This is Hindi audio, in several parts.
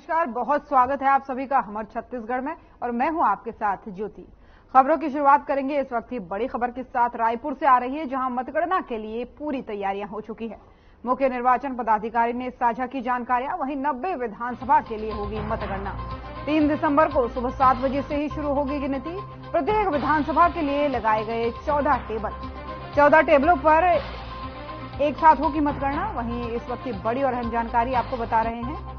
नमस्कार, बहुत स्वागत है आप सभी का हमर छत्तीसगढ़ में और मैं हूं आपके साथ ज्योति। खबरों की शुरुआत करेंगे इस वक्त की बड़ी खबर के साथ। रायपुर से आ रही है, जहां मतगणना के लिए पूरी तैयारियां हो चुकी है। मुख्य निर्वाचन पदाधिकारी ने साझा की जानकारियां। वहीं 90 विधानसभा के लिए होगी मतगणना। 3 दिसंबर को सुबह 7 बजे से ही शुरू होगी गिनती। प्रत्येक विधानसभा के लिए लगाए गए 14 टेबलों पर एक साथ होगी मतगणना। वहीं इस वक्त की बड़ी और अहम जानकारी आपको बता रहे हैं,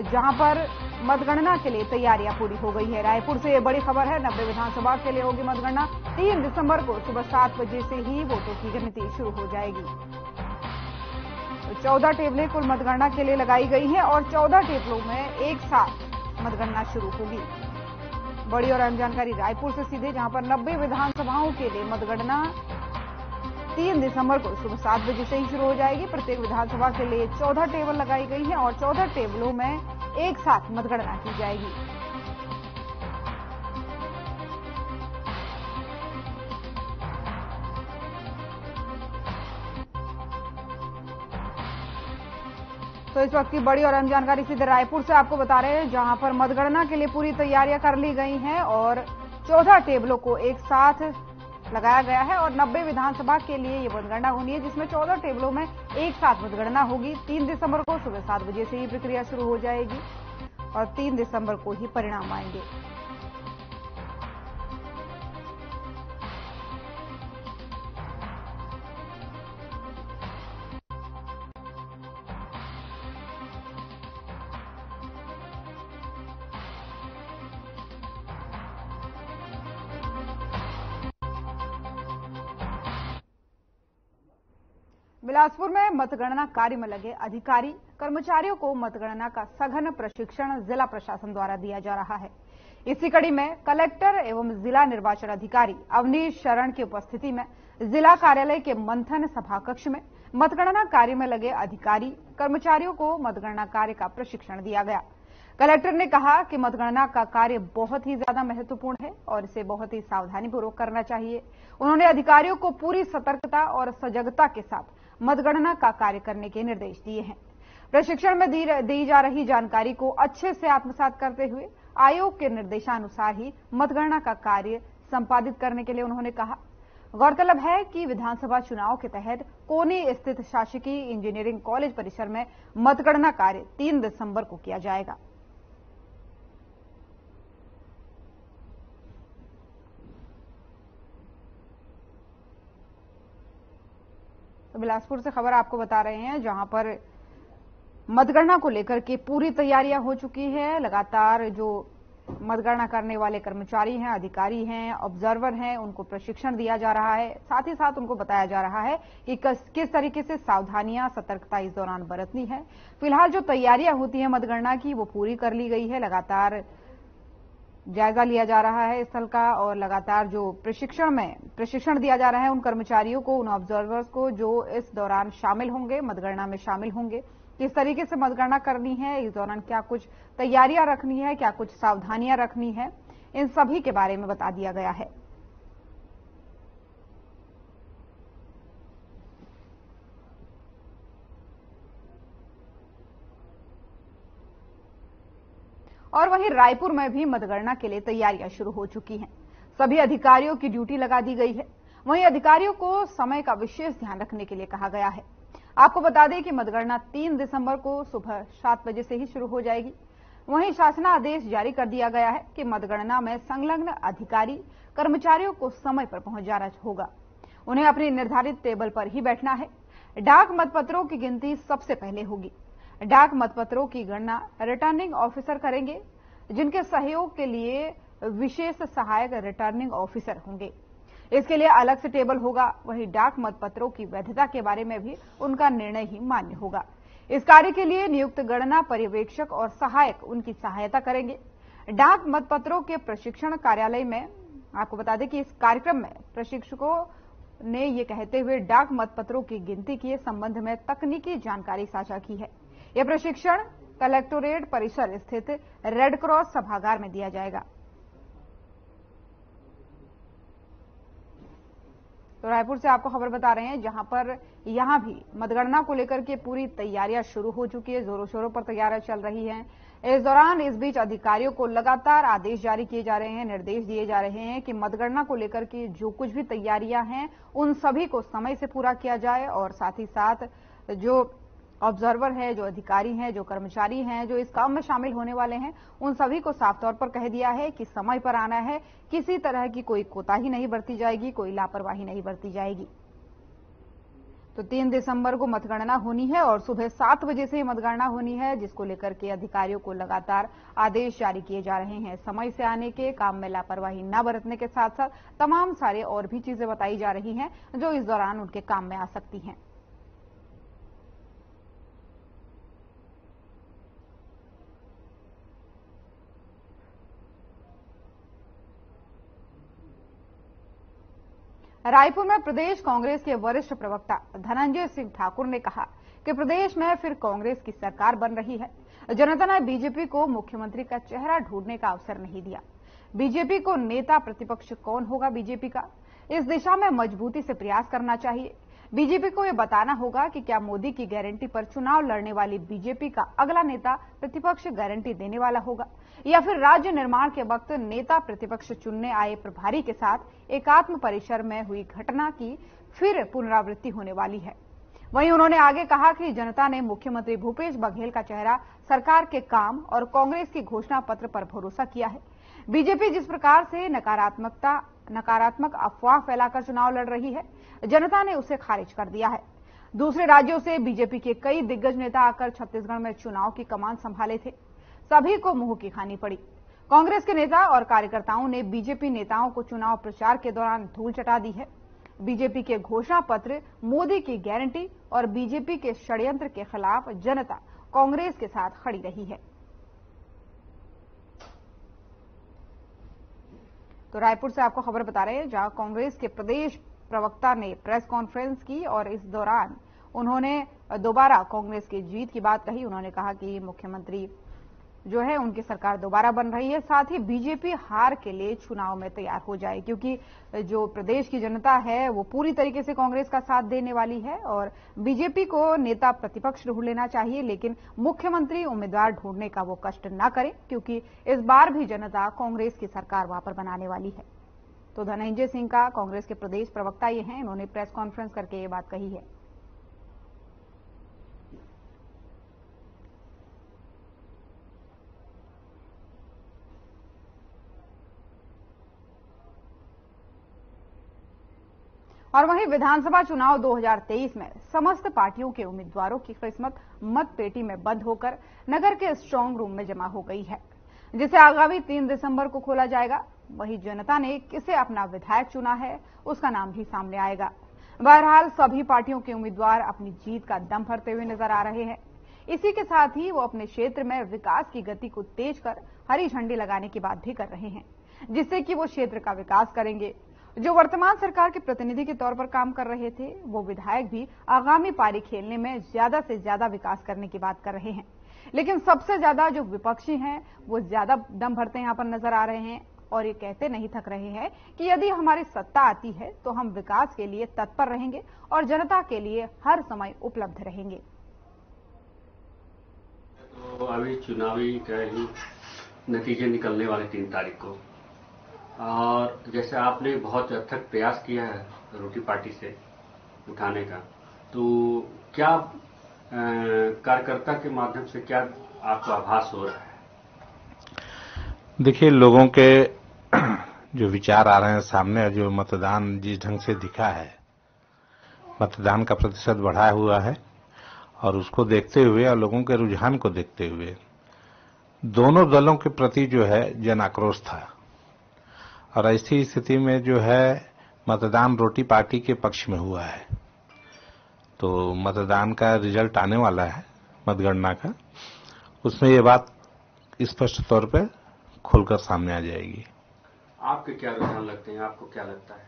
जहां पर मतगणना के लिए तैयारियां पूरी हो गई है। रायपुर से ये बड़ी खबर है, 90 विधानसभा के लिए होगी मतगणना। 3 दिसंबर को सुबह 7 बजे से ही वोटों की गिनती शुरू हो जाएगी। तो 14 टेबलें कुल मतगणना के लिए लगाई गई हैं और 14 टेबलों में एक साथ मतगणना शुरू होगी। बड़ी और अहम जानकारी रायपुर से सीधे, जहां पर 90 विधानसभाओं के लिए मतगणना 3 दिसंबर को सुबह 7 बजे से ही शुरू हो जाएगी। प्रत्येक विधानसभा के लिए 14 टेबल लगाई गई हैं और 14 टेबलों में एक साथ मतगणना की जाएगी। तो इस वक्त की बड़ी और अहम जानकारी सीधे रायपुर से आपको बता रहे हैं, जहां पर मतगणना के लिए पूरी तैयारियां कर ली गई हैं और 14 टेबलों को एक साथ लगाया गया है और 90 विधानसभा के लिए ये मतगणना होनी है, जिसमें 14 टेबलों में एक साथ मतगणना होगी। 3 दिसंबर को सुबह 7 बजे से ही प्रक्रिया शुरू हो जाएगी और 3 दिसंबर को ही परिणाम आएंगे। बिलासपुर में मतगणना कार्य में लगे अधिकारी कर्मचारियों को मतगणना का सघन प्रशिक्षण जिला प्रशासन द्वारा दिया जा रहा है। इसी कड़ी में कलेक्टर एवं जिला निर्वाचन अधिकारी अवनीश शरण की उपस्थिति में जिला कार्यालय के मंथन सभा कक्ष में मतगणना कार्य में लगे अधिकारी कर्मचारियों को मतगणना कार्य का प्रशिक्षण दिया गया। कलेक्टर ने कहा कि मतगणना का कार्य बहुत ही ज्यादा महत्वपूर्ण है और इसे बहुत ही सावधानीपूर्वक करना चाहिए। उन्होंने अधिकारियों को पूरी सतर्कता और सजगता के साथ मतगणना का कार्य करने के निर्देश दिए हैं। प्रशिक्षण में दी जा रही जानकारी को अच्छे से आत्मसात करते हुए आयोग के निर्देशानुसार ही मतगणना का कार्य संपादित करने के लिए उन्होंने कहा। गौरतलब है कि विधानसभा चुनाव के तहत कोनी स्थित शासकीय इंजीनियरिंग कॉलेज परिसर में मतगणना कार्य 3 दिसंबर को किया जाएगा। तो बिलासपुर से खबर आपको बता रहे हैं, जहां पर मतगणना को लेकर के पूरी तैयारियां हो चुकी है। लगातार जो मतगणना करने वाले कर्मचारी हैं, अधिकारी हैं, ऑब्जर्वर हैं, उनको प्रशिक्षण दिया जा रहा है। साथ ही साथ उनको बताया जा रहा है कि किस तरीके से सावधानियां, सतर्कता इस दौरान बरतनी है। फिलहाल जो तैयारियां होती हैं मतगणना की, वो पूरी कर ली गई है। लगातार जायजा लिया जा रहा है स्थल का और लगातार जो प्रशिक्षण दिया जा रहा है उन कर्मचारियों को, उन ऑब्जर्वर्स को जो इस दौरान शामिल होंगे, मतगणना में शामिल होंगे। किस तरीके से मतगणना करनी है, इस दौरान क्या कुछ तैयारियां रखनी है, क्या कुछ सावधानियां रखनी है, इन सभी के बारे में बता दिया गया है। और वहीं रायपुर में भी मतगणना के लिए तैयारियां शुरू हो चुकी हैं। सभी अधिकारियों की ड्यूटी लगा दी गई है। वहीं अधिकारियों को समय का विशेष ध्यान रखने के लिए कहा गया है। आपको बता दें कि मतगणना 3 दिसंबर को सुबह 7 बजे से ही शुरू हो जाएगी। वहीं शासनादेश जारी कर दिया गया है कि मतगणना में संलग्न अधिकारी कर्मचारियों को समय पर पहुंच जाना होगा। उन्हें अपनी निर्धारित टेबल पर ही बैठना है। डाक मतपत्रों की गिनती सबसे पहले होगी। डाक मतपत्रों की गणना रिटर्निंग ऑफिसर करेंगे, जिनके सहयोग के लिए विशेष सहायक रिटर्निंग ऑफिसर होंगे। इसके लिए अलग से टेबल होगा। वहीं डाक मतपत्रों की वैधता के बारे में भी उनका निर्णय ही मान्य होगा। इस कार्य के लिए नियुक्त गणना पर्यवेक्षक और सहायक उनकी सहायता करेंगे। डाक मतपत्रों के प्रशिक्षण कार्यालय में आपको बता दें कि इस कार्यक्रम में प्रशिक्षकों ने ये कहते हुए डाक मतपत्रों की गिनती के संबंध में तकनीकी जानकारी साझा की है। यह प्रशिक्षण कलेक्टोरेट परिसर स्थित रेड क्रॉस सभागार में दिया जाएगा। तो रायपुर से आपको खबर बता रहे हैं, जहां पर यहां भी मतगणना को लेकर के पूरी तैयारियां शुरू हो चुकी है। जोरों शोरों पर तैयारियां चल रही हैं। इस दौरान इस बीच अधिकारियों को लगातार आदेश जारी किए जा रहे हैं, निर्देश दिए जा रहे हैं कि मतगणना को लेकर के जो कुछ भी तैयारियां हैं उन सभी को समय से पूरा किया जाए और साथ ही साथ जो ऑब्जर्वर है, जो अधिकारी हैं, जो कर्मचारी हैं, जो इस काम में शामिल होने वाले हैं, उन सभी को साफ तौर पर कह दिया है कि समय पर आना है, किसी तरह की कोई कोताही नहीं बरती जाएगी, कोई लापरवाही नहीं बरती जाएगी। तो 3 दिसंबर को मतगणना होनी है और सुबह 7 बजे से मतगणना होनी है, जिसको लेकर के अधिकारियों को लगातार आदेश जारी किए जा रहे हैं। समय से आने के, काम में लापरवाही न बरतने के साथ साथ तमाम सारे और भी चीजें बताई जा रही हैं जो इस दौरान उनके काम में आ सकती हैं। रायपुर में प्रदेश कांग्रेस के वरिष्ठ प्रवक्ता धनंजय सिंह ठाकुर ने कहा कि प्रदेश में फिर कांग्रेस की सरकार बन रही है। जनता ने बीजेपी को मुख्यमंत्री का चेहरा ढूंढने का अवसर नहीं दिया। बीजेपी को नेता प्रतिपक्ष कौन होगा बीजेपी का, इस दिशा में मजबूती से प्रयास करना चाहिए। बीजेपी को यह बताना होगा कि क्या मोदी की गारंटी पर चुनाव लड़ने वाली बीजेपी का अगला नेता प्रतिपक्ष गारंटी देने वाला होगा या फिर राज्य निर्माण के वक्त नेता प्रतिपक्ष चुनने आए प्रभारी के साथ एकात्म परिसर में हुई घटना की फिर पुनरावृत्ति होने वाली है। वहीं उन्होंने आगे कहा कि जनता ने मुख्यमंत्री भूपेश बघेल का चेहरा, सरकार के काम और कांग्रेस की घोषणा पत्र पर भरोसा किया है। बीजेपी जिस प्रकार से नकारात्मक अफवाह फैलाकर चुनाव लड़ रही है, जनता ने उसे खारिज कर दिया है। दूसरे राज्यों से बीजेपी के कई दिग्गज नेता आकर छत्तीसगढ़ में चुनाव की कमान संभाले थे, सभी को मुंह की खानी पड़ी। कांग्रेस के नेता और कार्यकर्ताओं ने बीजेपी नेताओं को चुनाव प्रचार के दौरान धूल चटा दी है। बीजेपी के घोषणा पत्र, मोदी की गारंटी और बीजेपी के षड्यंत्र के खिलाफ जनता कांग्रेस के साथ खड़ी रही है। तो रायपुर से आपको खबर बता रहे हैं, जहां कांग्रेस के प्रदेश प्रवक्ता ने प्रेस कॉन्फ्रेंस की और इस दौरान उन्होंने दोबारा कांग्रेस की जीत की बात कही। उन्होंने कहा कि मुख्यमंत्री जो है उनकी सरकार दोबारा बन रही है, साथ ही बीजेपी हार के लिए चुनाव में तैयार हो जाए, क्योंकि जो प्रदेश की जनता है वो पूरी तरीके से कांग्रेस का साथ देने वाली है और बीजेपी को नेता प्रतिपक्ष ढूंढ लेना चाहिए, लेकिन मुख्यमंत्री उम्मीदवार ढूंढने का वो कष्ट न करे, क्योंकि इस बार भी जनता कांग्रेस की सरकार वहां पर बनाने वाली है। तो धनंजय सिंह का कांग्रेस के प्रदेश प्रवक्ता ये हैं, इन्होंने प्रेस कॉन्फ्रेंस करके ये बात कही है। और वहीं विधानसभा चुनाव 2023 में समस्त पार्टियों के उम्मीदवारों की किस्मत मत पेटी में बंद होकर नगर के स्ट्रांग रूम में जमा हो गई है, जिसे आगामी 3 दिसंबर को खोला जाएगा। वहीं जनता ने किसे अपना विधायक चुना है, उसका नाम भी सामने आएगा। बहरहाल सभी पार्टियों के उम्मीदवार अपनी जीत का दम भरते हुए नजर आ रहे हैं। इसी के साथ ही वो अपने क्षेत्र में विकास की गति को तेज कर हरी झंडी लगाने की बात भी कर रहे हैं, जिससे कि वो क्षेत्र का विकास करेंगे। जो वर्तमान सरकार के प्रतिनिधि के तौर पर काम कर रहे थे, वो विधायक भी आगामी पारी खेलने में ज्यादा से ज्यादा विकास करने की बात कर रहे हैं। लेकिन सबसे ज्यादा जो विपक्षी हैं वो ज्यादा दम भरते यहां पर नजर आ रहे हैं और ये कहते नहीं थक रहे हैं कि यदि हमारी सत्ता आती है तो हम विकास के लिए तत्पर रहेंगे और जनता के लिए हर समय उपलब्ध रहेंगे। तो अभी चुनावी का ही नतीजे निकलने वाले 3 तारीख को, और जैसे आपने बहुत अथक प्रयास किया है रोटी पार्टी से उठाने का, तो क्या कार्यकर्ता के माध्यम से क्या आपको आभास हो रहा है? देखिए, लोगों के जो विचार आ रहे हैं सामने, जो मतदान जिस ढंग से दिखा है, मतदान का प्रतिशत बढ़ा हुआ है और उसको देखते हुए और लोगों के रुझान को देखते हुए दोनों दलों के प्रति जो है जन आक्रोश था। और ऐसी स्थिति में जो है मतदान रोटी पार्टी के पक्ष में हुआ है। तो मतदान का रिजल्ट आने वाला है, मतगणना का, उसमें ये बात स्पष्ट तौर पे खुलकर सामने आ जाएगी। आपके क्या रुझान लगते हैं? आपको क्या लगता है?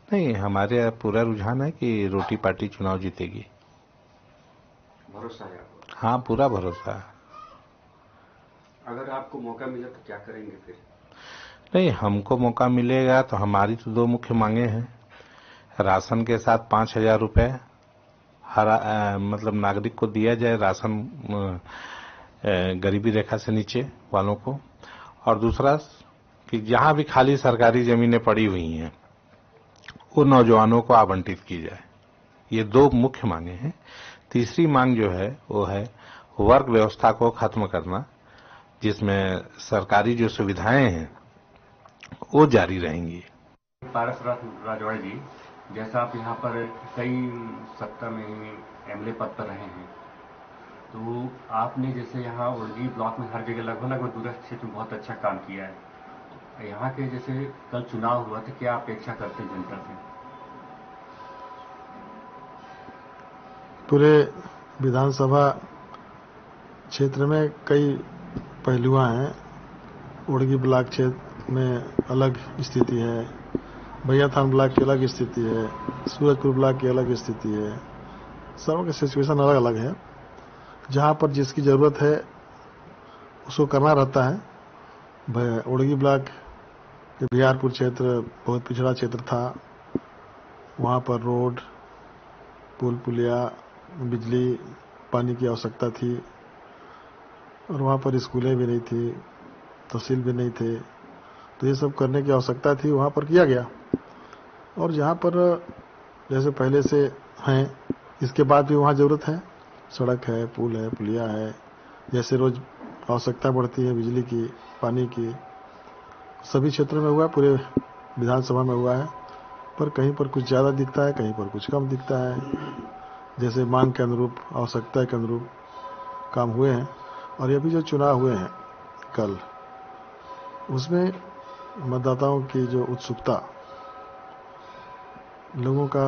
नहीं, हमारे पूरा रुझान है कि रोटी पार्टी चुनाव जीतेगी। भरोसा है आपको? हाँ, पूरा भरोसा है। अगर आपको मौका मिला तो क्या करेंगे फिर? नहीं, हमको मौका मिलेगा तो हमारी तो 2 मुख्य मांगे हैं। राशन के साथ 5,000 रुपए हर मतलब नागरिक को दिया जाए, राशन गरीबी रेखा से नीचे वालों को, और दूसरा कि जहां भी खाली सरकारी जमीनें पड़ी हुई हैं वो नौजवानों को आवंटित की जाए। ये दो मुख्य मांगे हैं। तीसरी मांग जो है वो है वर्ग व्यवस्था को खत्म करना, जिसमें सरकारी जो सुविधाएं हैं वो जारी रहेंगी। पारस राजवाड़े जी, जैसा आप यहाँ पर कई सत्ता में एमएलए पद पर रहे हैं, तो आपने जैसे यहाँ उड़गी ब्लॉक में हर जगह लगभग दूरस्थ क्षेत्र में बहुत अच्छा काम किया है। यहाँ के जैसे कल चुनाव हुआ तो क्या अपेक्षा करते जनता से? पूरे विधानसभा क्षेत्र में कई पहलुआ हैं। उड़गी ब्लॉक क्षेत्र में अलग स्थिति है, भैयाथान ब्लॉक की अलग स्थिति है, सूरजपुर ब्लॉक की अलग स्थिति है। सबों की सिचुएशन अलग अलग है। जहां पर जिसकी जरूरत है उसको करना रहता है। उड़गी ब्लॉक के बिहारपुर क्षेत्र बहुत पिछड़ा क्षेत्र था। वहां पर रोड, पुल पुलिया, बिजली, पानी की आवश्यकता थी, और वहां पर स्कूलें भी नहीं थी, तहसील भी नहीं थे। तो ये सब करने की आवश्यकता थी, वहां पर किया गया। और जहां पर जैसे पहले से हैं, इसके बाद भी वहां जरूरत है, सड़क है, पुल है, पुलिया है, जैसे रोज आवश्यकता बढ़ती है बिजली की, पानी की, सभी क्षेत्रों में हुआ है, पूरे विधानसभा में हुआ है। पर कहीं पर कुछ ज्यादा दिखता है, कहीं पर कुछ कम दिखता है। जैसे मांग के अनुरूप, आवश्यकता के अनुरूप काम हुए हैं। और ये भी जो चुनाव हुए हैं कल, उसमें मतदाताओं की जो उत्सुकता, लोगों का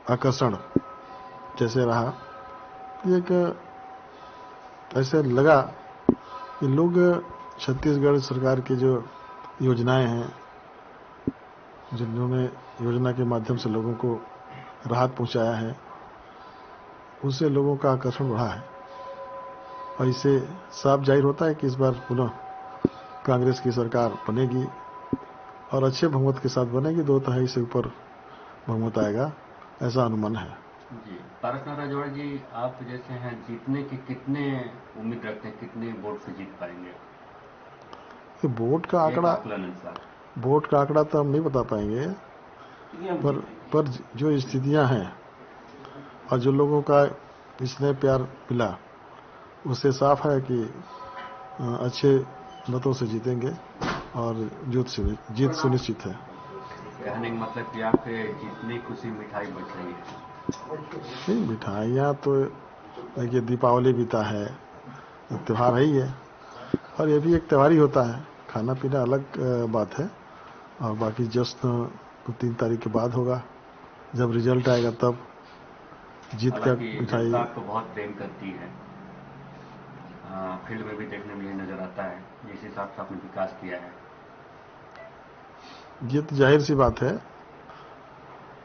आकर्षण जैसे रहा, एक ऐसे लगा कि लोग छत्तीसगढ़ सरकार की जो योजनाएं हैं, जिन्होंने योजना के माध्यम से लोगों को राहत पहुंचाया है, उससे लोगों का आकर्षण बढ़ा है। और इससे साफ जाहिर होता है कि इस बार पुनः कांग्रेस की सरकार बनेगी और अच्छे बहुमत के साथ बनेगी। 2/3 से ऊपर बहुमत आएगा, ऐसा अनुमान है। जी, पारस राजवाड़े जी, आप जैसे हैं, जीतने की कितने उम्मीद रखते हैं, कितने वोट से जीत पाएंगे? वोट का आंकड़ा तो हम नहीं बता पाएंगे, पर जो स्थितियां हैं और जो लोगों का स्नेह प्यार मिला, उससे साफ है कि अच्छे मतों से जीतेंगे और जीत सुनिश्चित है। कहने का मतलब कि आपके जितनी खुशी मिठाई बच रही है? नहीं, मिठाइयाँ तो देखिए, दीपावली बीता है, त्योहार है ही है, और ये भी एक त्योहार ही होता है। खाना पीना अलग बात है, और बाकी जश्न तो 3 तारीख के बाद होगा, जब रिजल्ट आएगा तब जीत का मिठाई। आपको बहुत प्रेम करती है, फील्ड में भी देखने में ये नजर आता है, जिस हिसाब से आपने विकास किया है। ये तो जाहिर सी बात है,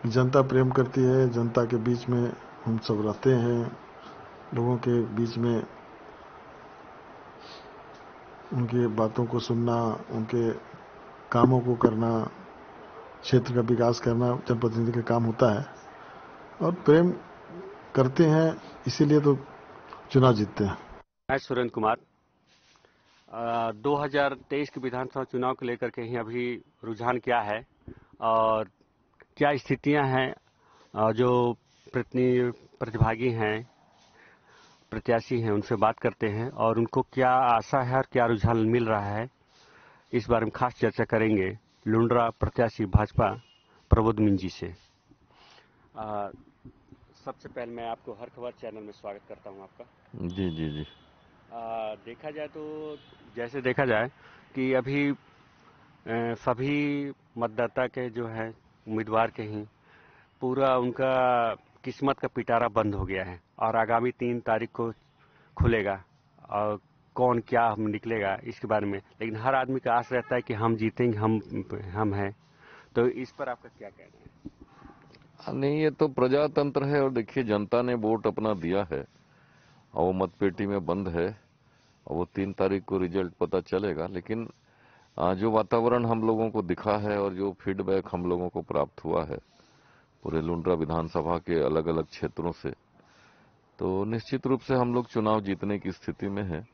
जनता प्रेम करती है। जनता के बीच में हम सब रहते हैं, लोगों के बीच में उनकी बातों को सुनना, उनके कामों को करना, क्षेत्र का विकास करना जनप्रतिनिधि का काम होता है। और प्रेम करते हैं, इसीलिए तो चुनाव जीतते हैं। मैं सुरेंद्र कुमार, 2023 के विधानसभा चुनाव को लेकर के ही अभी रुझान क्या है और क्या स्थितियां हैं, जो प्रतिभागी हैं, प्रत्याशी हैं, उनसे बात करते हैं और उनको क्या आशा है और क्या रुझान मिल रहा है, इस बारे में खास चर्चा करेंगे लुंड्रा प्रत्याशी भाजपा प्रबोध मीन जी से। सबसे पहले मैं आपको हर खबर चैनल में स्वागत करता हूं आपका। जी जी जी। देखा जाए तो जैसे देखा जाए कि अभी सभी मतदाता के जो है उम्मीदवार के ही पूरा उनका किस्मत का पिटारा बंद हो गया है और आगामी 3 तारीख को खुलेगा और कौन क्या हम निकलेगा इसके बारे में, लेकिन हर आदमी का आस रहता है कि हम जीतेंगे, हम हैं। तो इस पर आपका क्या कहना है? नहीं, ये तो प्रजातंत्र है और देखिए, जनता ने वोट अपना दिया है और वो मतपेटी में बंद है और वो 3 तारीख को रिजल्ट पता चलेगा। लेकिन जो वातावरण हम लोगों को दिखा है और जो फीडबैक हम लोगों को प्राप्त हुआ है पूरे लुंड्रा विधानसभा के अलग अलग क्षेत्रों से, तो निश्चित रूप से हम लोग चुनाव जीतने की स्थिति में हैं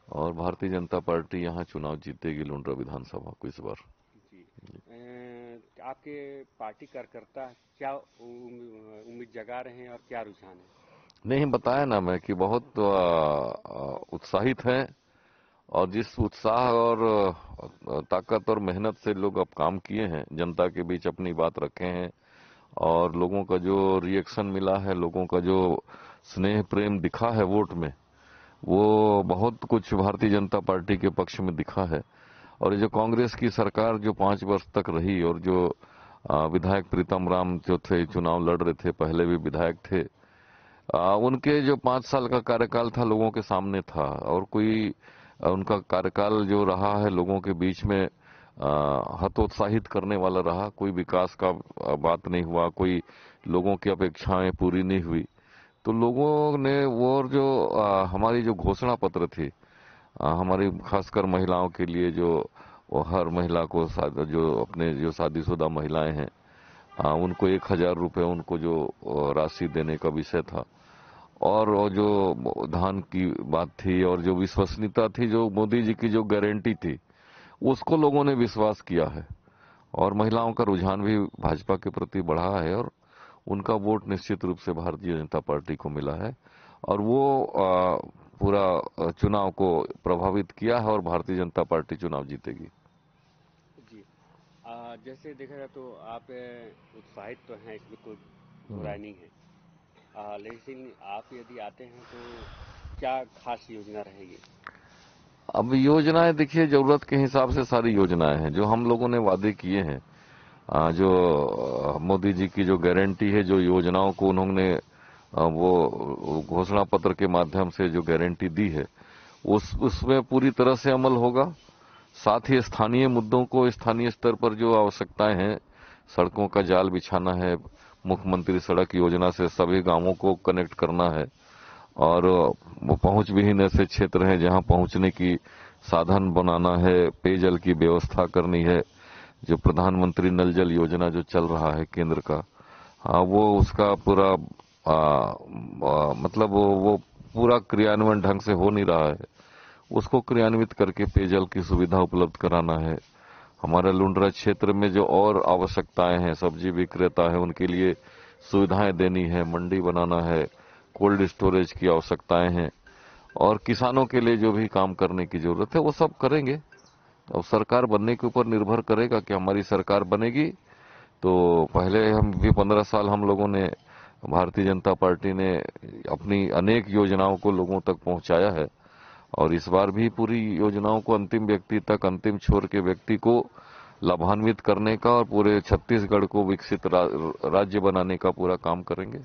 और भारतीय जनता पार्टी यहाँ चुनाव जीतेगी लुंड्रा विधानसभा को इस बार। आपके पार्टी कार्यकर्ता क्या उम्मीद जगा रहे हैं और क्या रुझान है? नहीं, बताया ना मैं कि बहुत उत्साहित हैं और जिस उत्साह और ताकत और मेहनत से लोग अब काम किए हैं, जनता के बीच अपनी बात रखे हैं और लोगों का जो रिएक्शन मिला है, लोगों का जो स्नेह प्रेम दिखा है वोट में, वो बहुत कुछ भारतीय जनता पार्टी के पक्ष में दिखा है। और ये जो कांग्रेस की सरकार जो 5 वर्ष तक रही और जो विधायक प्रीतम राम जो थे चुनाव लड़ रहे थे, पहले भी विधायक थे, उनके जो 5 साल का कार्यकाल था लोगों के सामने था और कोई उनका कार्यकाल जो रहा है लोगों के बीच में हतोत्साहित करने वाला रहा। कोई विकास का बात नहीं हुआ, कोई लोगों की अपेक्षाएं पूरी नहीं हुई। तो लोगों ने वो जो हमारी जो घोषणा पत्र थी, हमारी खासकर महिलाओं के लिए जो हर महिला को जो अपने जो शादीशुदा महिलाएं हैं उनको 1000 रुपये उनको जो राशि देने का विषय था और जो धान की बात थी और जो विश्वसनीयता थी, जो मोदी जी की जो गारंटी थी, उसको लोगों ने विश्वास किया है और महिलाओं का रुझान भी भाजपा के प्रति बढ़ा है और उनका वोट निश्चित रूप से भारतीय जनता पार्टी को मिला है और वो पूरा चुनाव को प्रभावित किया है और भारतीय जनता पार्टी चुनाव जीतेगी। जी, जैसे देखा जाए तो आप उत्साहित तो हैं, इसमें कोई बुराई नहीं है, लेकिन आप यदि आते हैं तो क्या खास योजना रहेगी? अब योजनाएं देखिए, जरूरत के हिसाब से सारी योजनाएं हैं जो हम लोगों ने वादे किए हैं, जो मोदी जी की जो गारंटी है, जो योजनाओं को उन्होंने वो घोषणा पत्र के माध्यम से जो गारंटी दी है उसमें पूरी तरह से अमल होगा। साथ ही स्थानीय मुद्दों को स्थानीय स्तर पर जो आवश्यकताएं हैं, सड़कों का जाल बिछाना है, मुख्यमंत्री सड़क योजना से सभी गांवों को कनेक्ट करना है और पहुंच विहीन ऐसे क्षेत्र हैं जहां पहुंचने की साधन बनाना है, पेयजल की व्यवस्था करनी है। जो प्रधानमंत्री नल जल योजना जो चल रहा है केंद्र का, वो उसका पूरा मतलब वो पूरा क्रियान्वयन ढंग से हो नहीं रहा है, उसको क्रियान्वित करके पेयजल की सुविधा उपलब्ध कराना है। हमारे लुंड्रा क्षेत्र में जो और आवश्यकताएं हैं, सब्जी विक्रेता है उनके लिए सुविधाएं देनी है, मंडी बनाना है, कोल्ड स्टोरेज की आवश्यकताएं हैं और किसानों के लिए जो भी काम करने की जरूरत है वो सब करेंगे। अब सरकार बनने के ऊपर निर्भर करेगा कि हमारी सरकार बनेगी तो पहले हम भी 15 साल हम लोगों ने, भारतीय जनता पार्टी ने अपनी अनेक योजनाओं को लोगों तक पहुंचाया है और इस बार भी पूरी योजनाओं को अंतिम व्यक्ति तक, अंतिम छोर के व्यक्ति को लाभान्वित करने का और पूरे छत्तीसगढ़ को विकसित राज्य बनाने का पूरा काम करेंगे।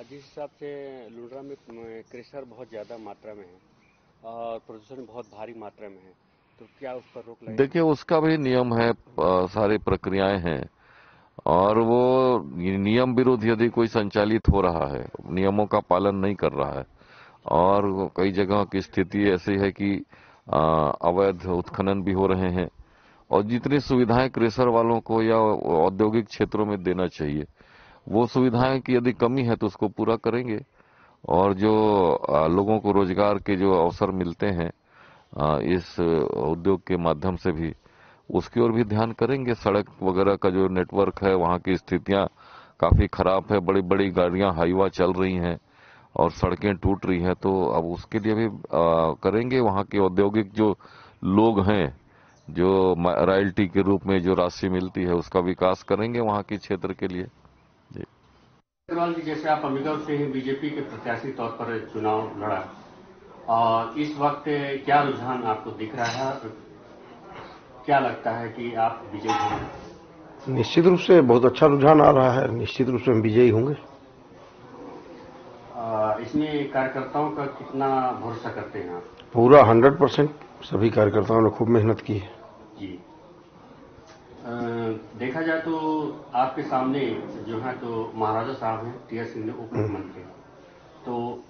जिस हिसाब से लुंड्रा में क्रेशर बहुत ज्यादा मात्रा में है और प्रदूषण बहुत भारी मात्रा में है, तो क्या उस पर रोक लगेगी? देखिए, उसका भी नियम है, सारी प्रक्रियाएं हैं और वो नियम विरुद्ध यदि कोई संचालित हो रहा है, नियमों का पालन नहीं कर रहा है और कई जगह की स्थिति ऐसी है कि अवैध उत्खनन भी हो रहे हैं और जितनी सुविधाएं क्रेशर वालों को या औद्योगिक क्षेत्रों में देना चाहिए, वो सुविधाएं की यदि कमी है तो उसको पूरा करेंगे और जो लोगों को रोजगार के जो अवसर मिलते हैं इस उद्योग के माध्यम से भी, उसकी ओर भी ध्यान करेंगे। सड़क वगैरह का जो नेटवर्क है, वहां की स्थितियां काफी खराब है, बड़ी बड़ी गाड़ियां हाईवा चल रही हैं और सड़कें टूट रही हैं, तो अब उसके लिए भी करेंगे। वहां के औद्योगिक जो लोग हैं, जो रॉयल्टी के रूप में जो राशि मिलती है, उसका विकास करेंगे वहां के क्षेत्र के लिए। अग्रवाल जी, जैसे आप अम्बिका से ही बीजेपी के प्रत्याशी तौर पर चुनाव लड़ा और इस वक्त क्या रुझान आपको दिख रहा है, क्या लगता है कि आप विजयी होंगे? निश्चित रूप से बहुत अच्छा रुझान आ रहा है, निश्चित रूप से हम विजयी होंगे। इसमें कार्यकर्ताओं का कितना भरोसा करते हैं आप? पूरा 100%। सभी कार्यकर्ताओं ने खूब मेहनत की है जी। देखा जाए तो आपके सामने जो है तो महाराजा साहब हैं, टी एस सिंह उप मुख्यमंत्री, तो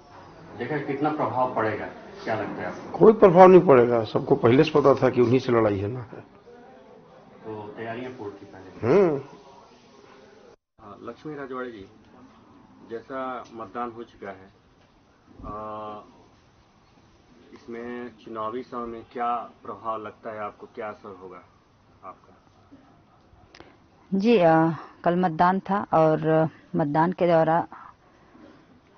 देखा कितना प्रभाव पड़ेगा, क्या लगता है आपको? कोई प्रभाव नहीं पड़ेगा, सबको पहले से पता था कि उन्हीं से लड़ाई है ना। तो तैयारियां पूरी थी पहले। लक्ष्मी राजवाड़े जी, जैसा मतदान हो चुका है इसमें चुनावी समय में क्या प्रभाव लगता है आपको, क्या असर होगा आपका? जी, कल मतदान था और मतदान के दौरान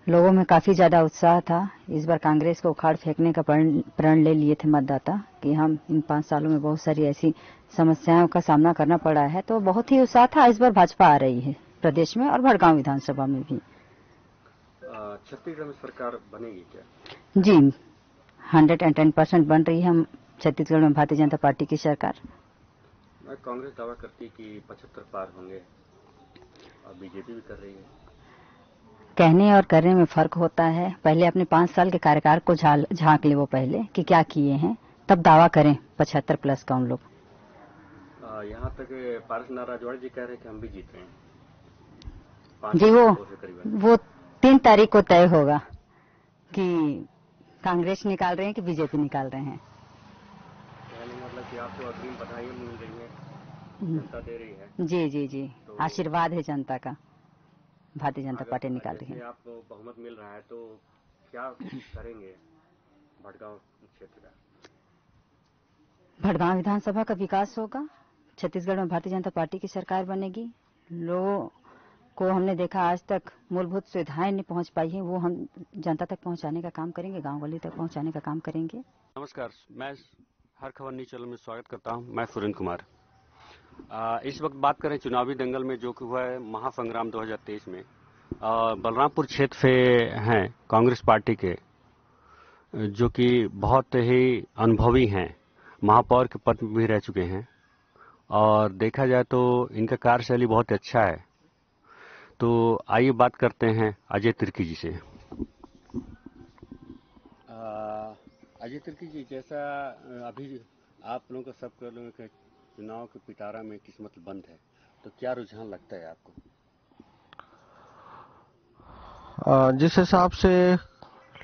लोगों में काफी ज्यादा उत्साह था। इस बार कांग्रेस को उखाड़ फेंकने का प्रण ले लिए थे मतदाता कि हम इन 5 सालों में बहुत सारी ऐसी समस्याओं का सामना करना पड़ा है, तो बहुत ही उत्साह था। इस बार भाजपा आ रही है प्रदेश में और भड़गांव विधानसभा में भी। छत्तीसगढ़ में सरकार बनेगी क्या? जी, 110% बन रही है हम छत्तीसगढ़ में भारतीय जनता पार्टी की सरकार। कांग्रेस दावा करती कि 75 पार होंगे और बीजेपी भी कर रही है। कहने और करने में फर्क होता है। पहले अपने 5 साल के कार्यकाल को झांक ले वो पहले कि क्या किए हैं, तब दावा करें 75 प्लस का उन लोग। यहाँ तक पारस राजवाड़े जी कह रहे हैं कि हम भी जीत रहे हैं। जी, वो 3 तारीख को तय होगा कि कांग्रेस निकाल रहे हैं कि बीजेपी निकाल रहे हैं। मतलब कि आपको अग्रिम बधाई मिल रही है, जनता दे रही है। जी जी जी, तो आशीर्वाद है जनता का। भारतीय जनता पार्टी निकाल रही है। आपको बहुमत मिल रहा है तो क्या करेंगे भड़गांव क्षेत्र का? भड़गांव विधानसभा का विकास होगा। छत्तीसगढ़ में भारतीय जनता पार्टी की सरकार बनेगी। लोगों को हमने देखा आज तक मूलभूत सुविधाएं नहीं पहुंच पाई हैं, वो हम जनता तक पहुंचाने का काम करेंगे, गांव गली तक पहुंचाने का काम करेंगे। नमस्कार, मैं हर खबर न्यूज चैनल में स्वागत करता हूं। मैं सुरेंद्र कुमार। इस वक्त बात करें चुनावी दंगल में जो कि हुआ है महासंग्राम 2023 में। बलरामपुर क्षेत्र से हैं कांग्रेस पार्टी के, जो कि बहुत ही अनुभवी हैं, महापौर के पद में भी रह चुके हैं और देखा जाए तो इनका कार्यशैली बहुत अच्छा है। तो आइए बात करते हैं अजय तिर्की जी से। अजय तिर्की जी, जैसा अभी आप लोगों का सब कर लोगों के चुनाव के पिटारा में किस्मत बंद है, तो क्या रुझान लगता है आपको? जिस हिसाब से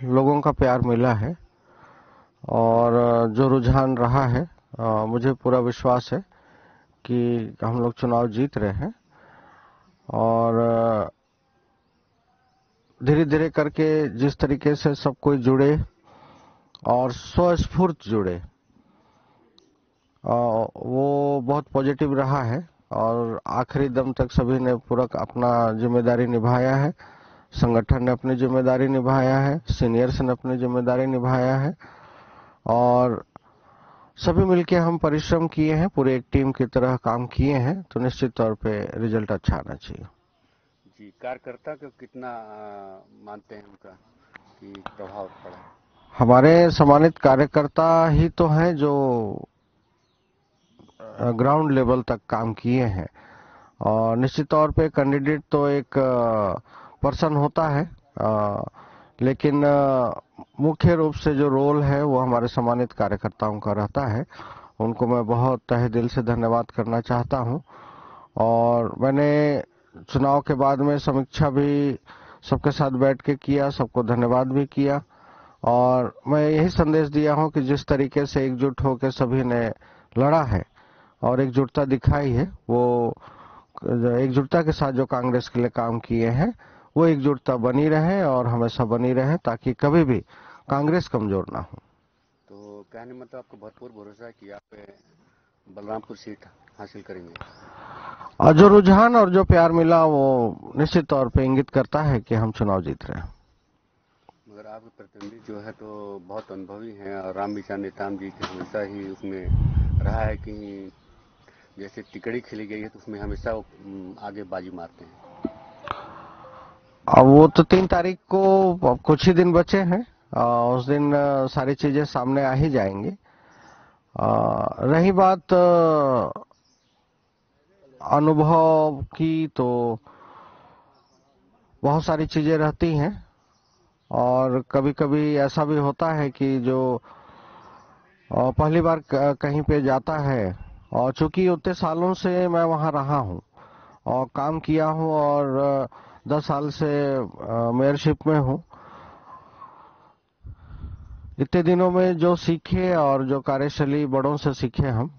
लोगों का प्यार मिला है और जो रुझान रहा है, मुझे पूरा विश्वास है कि हम लोग चुनाव जीत रहे हैं और धीरे धीरे करके जिस तरीके से सब कोई जुड़े और स्वस्फूर्त जुड़े, वो बहुत पॉजिटिव रहा है और आखिरी दम तक सभी ने पूरा अपना जिम्मेदारी निभाया है। संगठन ने अपनी जिम्मेदारी निभाया है, सीनियर्स ने अपनी जिम्मेदारी निभाया है और सभी मिलके हम परिश्रम किए हैं, पूरे एक टीम की तरह काम किए हैं, तो निश्चित तौर पे रिजल्ट अच्छा आना चाहिए। जी, कार्यकर्ता को कितना मानते हैं उनका कि प्रभाव पड़ा? हमारे सम्मानित कार्यकर्ता ही तो हैं जो ग्राउंड लेवल तक काम किए हैं और निश्चित तौर पे कैंडिडेट तो एक पर्सन होता है, लेकिन मुख्य रूप से जो रोल है वो हमारे सम्मानित कार्यकर्ताओं का रहता है। उनको मैं बहुत तहे दिल से धन्यवाद करना चाहता हूं और मैंने चुनाव के बाद में समीक्षा भी सबके साथ बैठ के किया, सबको धन्यवाद भी किया और मैं यही संदेश दिया हूं कि जिस तरीके से एकजुट होकर सभी ने लड़ा है और एकजुटता दिखाई है, वो एकजुटता के साथ जो कांग्रेस के लिए काम किए हैं वो एकजुटता बनी रहे और हमेशा बनी रहे ताकि कभी भी कांग्रेस कमजोर ना हो। तो कहने मतलब आपको भरपूर भरोसा है कि आप बलरामपुर सीट हासिल करेंगे? और जो रुझान और जो प्यार मिला वो निश्चित तौर पे इंगित करता है कि हम चुनाव जीत रहे हैं। मगर आपके प्रतिद्वंदी जो है तो बहुत अनुभवी हैं और रामविचार नेताम जी के हमेशा ही उसमें रहा है कि जैसे टिकड़ी खेली गई है तो उसमें हमेशा आगे बाजी मारते हैं। अब वो तो 3 तारीख को कुछ ही दिन बचे हैं, उस दिन सारी चीजें सामने आ ही जाएंगी। रही बात अनुभव की, तो बहुत सारी चीजें रहती हैं और कभी कभी ऐसा भी होता है कि जो पहली बार कहीं पे जाता है और चूंकि उतने सालों से मैं वहां रहा हूं और काम किया हूं और 10 साल से मेयरशिप में हूं, इतने दिनों में जो सीखे और जो कार्यशैली बड़ों से सीखे हम,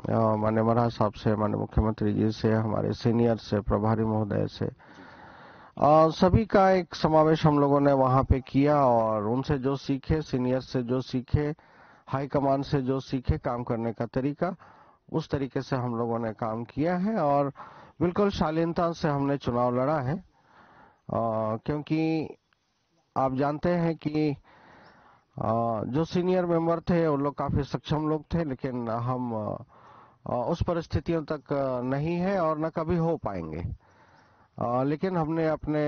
माननीय महाराज साहब से, माननीय मुख्यमंत्री जी से, हमारे सीनियर से, प्रभारी महोदय से, सभी का एक समावेश हम लोगों ने वहां पे किया और उनसे जो सीखे, सीनियर से जो सीखे, हाईकमान से जो सीखे काम करने का तरीका, उस तरीके से हम लोगों ने काम किया है और बिल्कुल शालीनता से हमने चुनाव लड़ा है। क्योंकि आप जानते हैं कि जो सीनियर मेंबर थे वो लोग काफी सक्षम लोग थे, लेकिन हम उस परिस्थितियों तक नहीं है और न कभी हो पाएंगे। लेकिन हमने अपने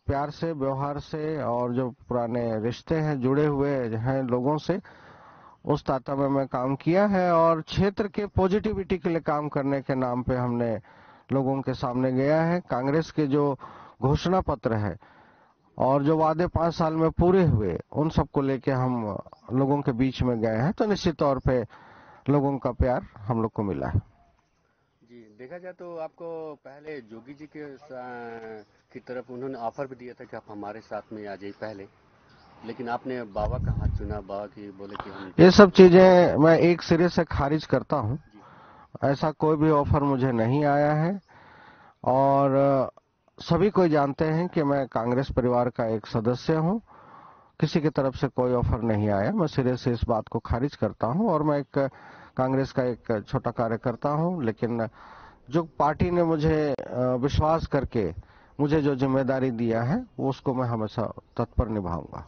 प्यार से, व्यवहार से और जो पुराने रिश्ते हैं, जुड़े हुए हैं लोगों से, उस ताता में काम किया है और क्षेत्र के पॉजिटिविटी के लिए काम करने के नाम पे हमने लोगों के सामने गया है। कांग्रेस के जो घोषणा पत्र है और जो वादे 5 साल में पूरे हुए, उन सबको लेके हम लोगों के बीच में गए हैं, तो निश्चित तौर पे लोगों का प्यार हम लोग को मिला है। जी, देखा जाए तो आपको पहले जोगी जी की तरफ उन्होंने ऑफर भी दिया था कि आप हमारे साथ में आ जाइए पहले, लेकिन आपने बाबा का हाथ चुना। बाबा की बोले कि हम ये सब चीजें मैं एक सिरे से खारिज करता हूं। ऐसा कोई भी ऑफर मुझे नहीं आया है और सभी कोई जानते हैं कि मैं कांग्रेस परिवार का एक सदस्य हूं। किसी की तरफ से कोई ऑफर नहीं आया। मैं सिरे से इस बात को खारिज करता हूं और मैं एक कांग्रेस का एक छोटा कार्यकर्ता हूं, लेकिन जो पार्टी ने मुझे विश्वास करके मुझे जो जिम्मेदारी दिया है, वो उसको मैं हमेशा तत्पर निभाऊंगा।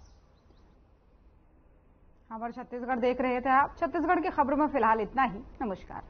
हमारे छत्तीसगढ़ देख रहे थे आप। छत्तीसगढ़ की खबरों में फिलहाल इतना ही। नमस्कार।